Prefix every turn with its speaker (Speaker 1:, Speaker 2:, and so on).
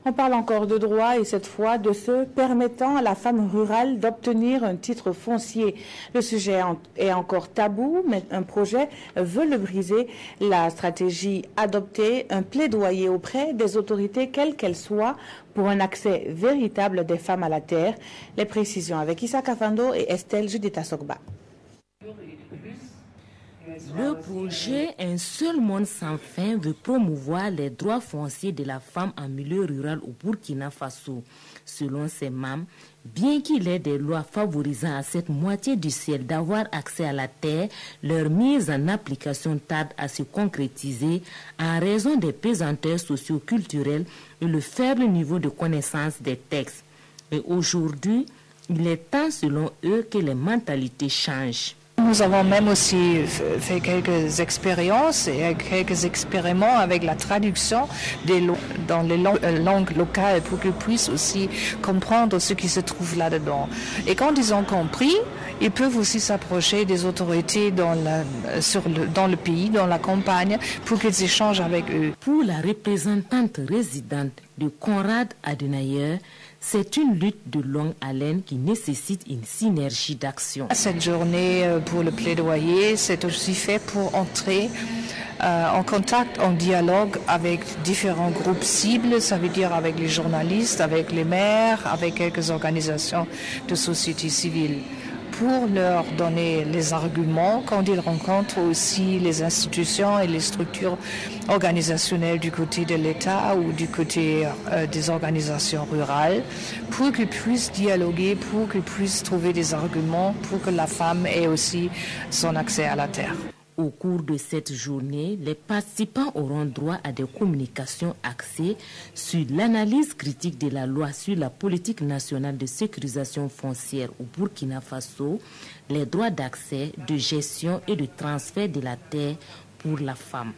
Speaker 1: On parle encore de droits et cette fois de ceux permettant à la femme rurale d'obtenir un titre foncier. Le sujet est encore tabou, mais un projet veut le briser. La stratégie adoptée, un plaidoyer auprès des autorités, quelles qu'elles soient, pour un accès véritable des femmes à la terre. Les précisions avec Issa Kafando et Estelle Judita Sokba.
Speaker 2: Le projet Un seul monde sans fin veut promouvoir les droits fonciers de la femme en milieu rural au Burkina Faso. Selon ces membres, bien qu'il ait des lois favorisant à cette moitié du ciel d'avoir accès à la terre, leur mise en application tarde à se concrétiser en raison des pesanteurs socio-culturelles et le faible niveau de connaissance des textes. Et aujourd'hui, il est temps selon eux que les mentalités changent.
Speaker 3: Nous avons même aussi fait quelques expériences et quelques expériments avec la traduction dans les langues locales pour qu'ils puissent aussi comprendre ce qui se trouve là-dedans. Et quand ils ont compris, ils peuvent aussi s'approcher des autorités dans le pays, dans la campagne, pour qu'ils échangent avec eux.
Speaker 2: Pour la représentante résidente de Conrad Adenayer, c'est une lutte de longue haleine qui nécessite une synergie d'action.
Speaker 3: Cette journée pour le plaidoyer, c'est aussi fait pour entrer en contact, en dialogue avec différents groupes cibles, ça veut dire avec les journalistes, avec les maires, avec quelques organisations de société civile, pour leur donner les arguments quand ils rencontrent aussi les institutions et les structures organisationnelles du côté de l'État ou du côté des organisations rurales, pour qu'ils puissent dialoguer, pour qu'ils puissent trouver des arguments pour que la femme ait aussi son accès à la terre.
Speaker 2: Au cours de cette journée, les participants auront droit à des communications axées sur l'analyse critique de la loi sur la politique nationale de sécurisation foncière au Burkina Faso, les droits d'accès, de gestion et de transfert de la terre pour la femme.